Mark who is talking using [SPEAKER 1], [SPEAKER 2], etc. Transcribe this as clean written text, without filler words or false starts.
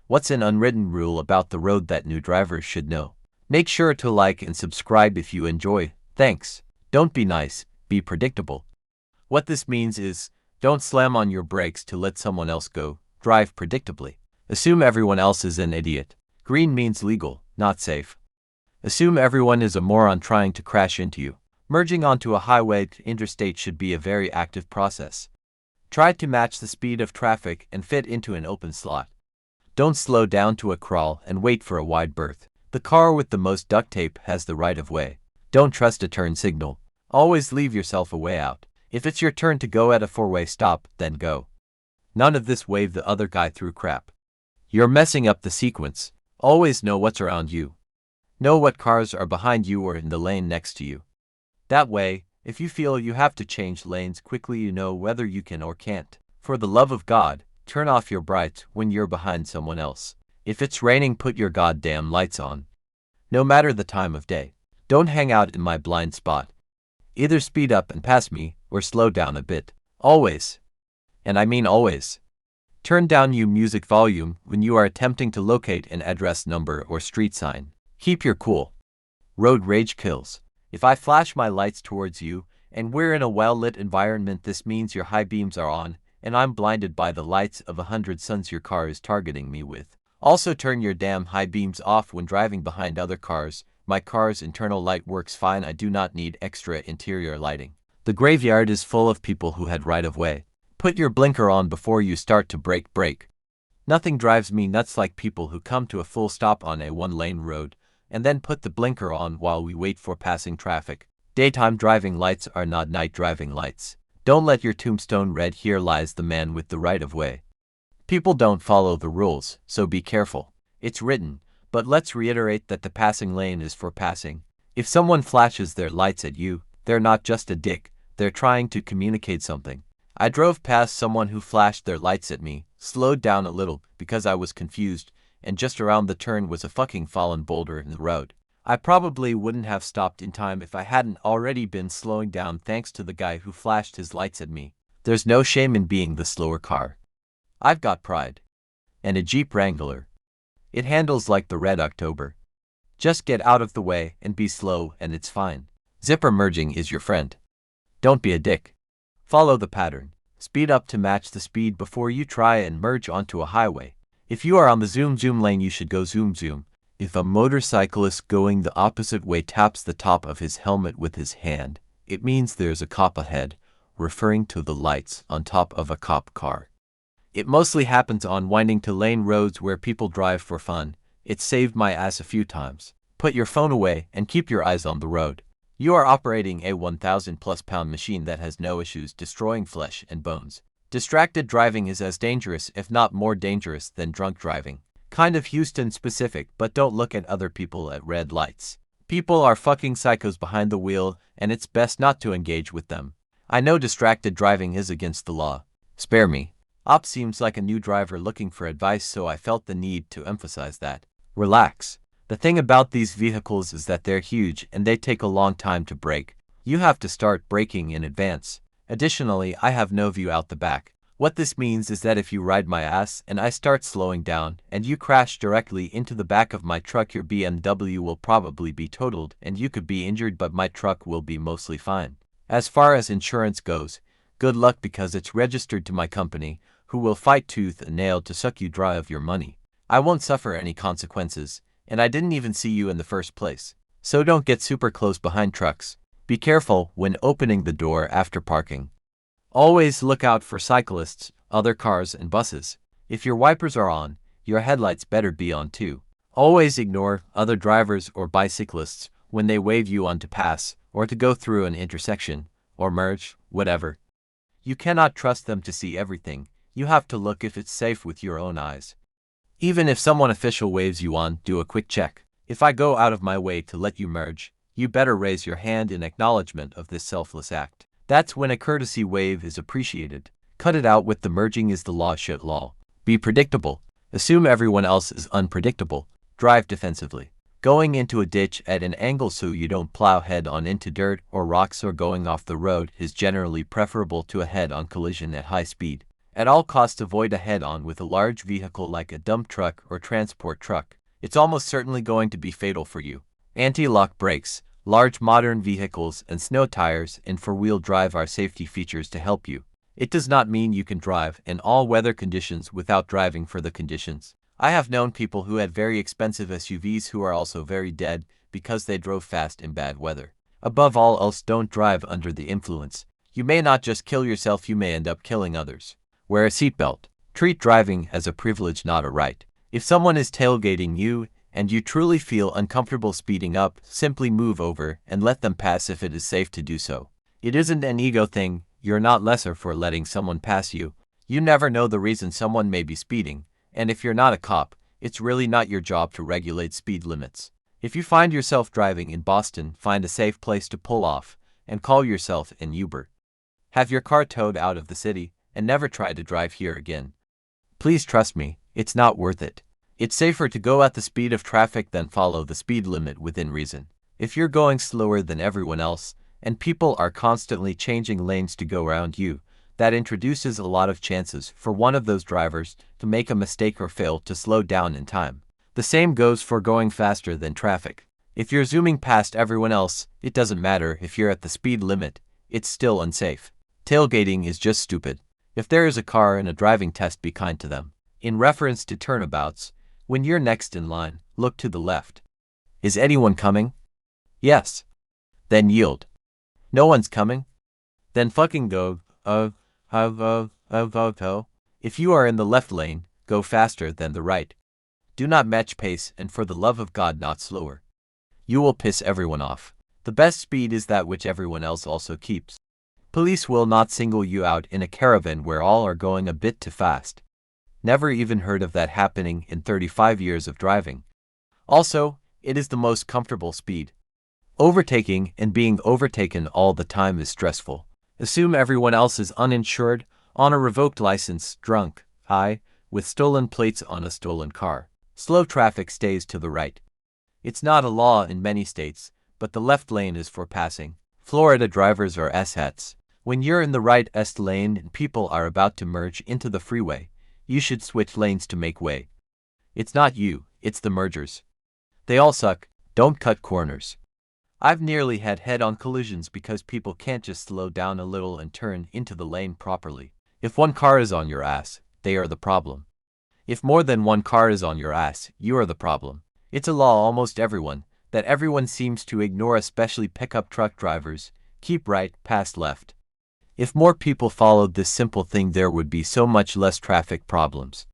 [SPEAKER 1] What's an unwritten rule about the road that new drivers should know? Make sure to like and subscribe if you enjoy. Thanks. Don't be nice, be predictable. What this means is, don't slam on your brakes to let someone else go. Drive predictably. Assume everyone else is an idiot. Green means legal, not safe. Assume everyone is a moron trying to crash into you. Merging onto a highway to interstate should be a very active process. Try to match the speed of traffic and fit into an open slot. Don't slow down to a crawl and wait for a wide berth. The car with the most duct tape has the right of way. Don't trust a turn signal. Always leave yourself a way out. If it's your turn to go at a four-way stop, then go. None of this wave the other guy through crap. You're messing up the sequence. Always know what's around you. Know what cars are behind you or in the lane next to you. That way, if you feel you have to change lanes quickly, you know whether you can or can't. For the love of God, turn off your brights when you're behind someone else. If it's raining, put your goddamn lights on. No matter the time of day. Don't hang out in my blind spot. Either speed up and pass me, or slow down a bit. Always. And I mean always. Turn down your music volume when you are attempting to locate an address number or street sign. Keep your cool. Road rage kills. If I flash my lights towards you, and we're in a well-lit environment, this means your high beams are on, and I'm blinded by the lights of 100 suns your car is targeting me with. Also turn your damn high beams off when driving behind other cars. My car's internal light works fine, I do not need extra interior lighting. The graveyard is full of people who had right of way. Put your blinker on before you start to brake. Nothing drives me nuts like people who come to a full stop on a one-lane road, and then put the blinker on while we wait for passing traffic. Daytime driving lights are not night driving lights. Don't let your tombstone read "Here lies the man with the right of way." People don't follow the rules, so be careful. It's written, but let's reiterate that the passing lane is for passing. If someone flashes their lights at you, they're not just a dick, they're trying to communicate something. I drove past someone who flashed their lights at me, slowed down a little because I was confused, and just around the turn was a fucking fallen boulder in the road. I probably wouldn't have stopped in time if I hadn't already been slowing down thanks to the guy who flashed his lights at me. There's no shame in being the slower car. I've got pride. And a Jeep Wrangler. It handles like the Red October. Just get out of the way and be slow and it's fine. Zipper merging is your friend. Don't be a dick. Follow the pattern. Speed up to match the speed before you try and merge onto a highway. If you are on the zoom lane, you should go zoom. If a motorcyclist going the opposite way taps the top of his helmet with his hand, it means there's a cop ahead, referring to the lights on top of a cop car. It mostly happens on winding to lane roads where people drive for fun. It saved my ass a few times. Put your phone away and keep your eyes on the road. You are operating a 1,000+ pound machine that has no issues destroying flesh and bones. Distracted driving is as dangerous, if not more dangerous, than drunk driving. Kind of Houston specific, but don't look at other people at red lights. People are fucking psychos behind the wheel, and it's best not to engage with them. I know distracted driving is against the law. Spare me. Op seems like a new driver looking for advice, so I felt the need to emphasize that. Relax. The thing about these vehicles is that they're huge and they take a long time to brake. You have to start braking in advance. Additionally, I have no view out the back. What this means is that if you ride my ass and I start slowing down and you crash directly into the back of my truck, your BMW will probably be totaled and you could be injured, but my truck will be mostly fine. As far as insurance goes, good luck because it's registered to my company, who will fight tooth and nail to suck you dry of your money. I won't suffer any consequences, and I didn't even see you in the first place. So don't get super close behind trucks. Be careful when opening the door after parking. Always look out for cyclists, other cars and buses. If your wipers are on, your headlights better be on too. Always ignore other drivers or bicyclists when they wave you on to pass, or to go through an intersection, or merge, whatever. You cannot trust them to see everything. You have to look if it's safe with your own eyes. Even if someone official waves you on, do a quick check. If I go out of my way to let you merge, you better raise your hand in acknowledgement of this selfless act. That's when a courtesy wave is appreciated. Cut it out with the merging is the law shit law. Be predictable. Assume everyone else is unpredictable. Drive defensively. Going into a ditch at an angle so you don't plow head on into dirt or rocks or going off the road is generally preferable to a head-on collision at high speed. At all costs avoid a head-on with a large vehicle like a dump truck or transport truck. It's almost certainly going to be fatal for you. Anti-lock brakes, large modern vehicles and snow tires and four-wheel drive are safety features to help you. It does not mean you can drive in all weather conditions without driving for the conditions. I have known people who had very expensive SUVs who are also very dead because they drove fast in bad weather. Above all else, don't drive under the influence. You may not just kill yourself, you may end up killing others. Wear a seatbelt. Treat driving as a privilege, not a right. If someone is tailgating you and you truly feel uncomfortable speeding up, simply move over and let them pass if it is safe to do so. It isn't an ego thing. You're not lesser for letting someone pass you. You never know the reason someone may be speeding, and if you're not a cop, it's really not your job to regulate speed limits. If you find yourself driving in Boston, find a safe place to pull off and call yourself an Uber. Have your car towed out of the city and never try to drive here again. Please trust me, it's not worth it. It's safer to go at the speed of traffic than follow the speed limit within reason. If you're going slower than everyone else, and people are constantly changing lanes to go around you, that introduces a lot of chances for one of those drivers to make a mistake or fail to slow down in time. The same goes for going faster than traffic. If you're zooming past everyone else, it doesn't matter if you're at the speed limit, it's still unsafe. Tailgating is just stupid. If there is a car in a driving test, be kind to them. In reference to turnabouts, when you're next in line, look to the left. Is anyone coming? Yes. Then yield. No one's coming? Then fucking go. If you are in the left lane, go faster than the right. Do not match pace, and for the love of God, not slower. You will piss everyone off. The best speed is that which everyone else also keeps. Police will not single you out in a caravan where all are going a bit too fast. Never even heard of that happening in 35 years of driving. Also, it is the most comfortable speed. Overtaking and being overtaken all the time is stressful. Assume everyone else is uninsured, on a revoked license, drunk, high, with stolen plates on a stolen car. Slow traffic stays to the right. It's not a law in many states, but the left lane is for passing. Florida drivers are asshats. When you're in the right lane and people are about to merge into the freeway, you should switch lanes to make way. It's not you, it's the mergers. They all suck. Don't cut corners. I've nearly had head-on collisions because people can't just slow down a little and turn into the lane properly. If one car is on your ass, they are the problem. If more than one car is on your ass, you are the problem. It's a law almost everyone, that everyone seems to ignore, especially pickup truck drivers. Keep right, pass left. If more people followed this simple thing, there would be so much less traffic problems.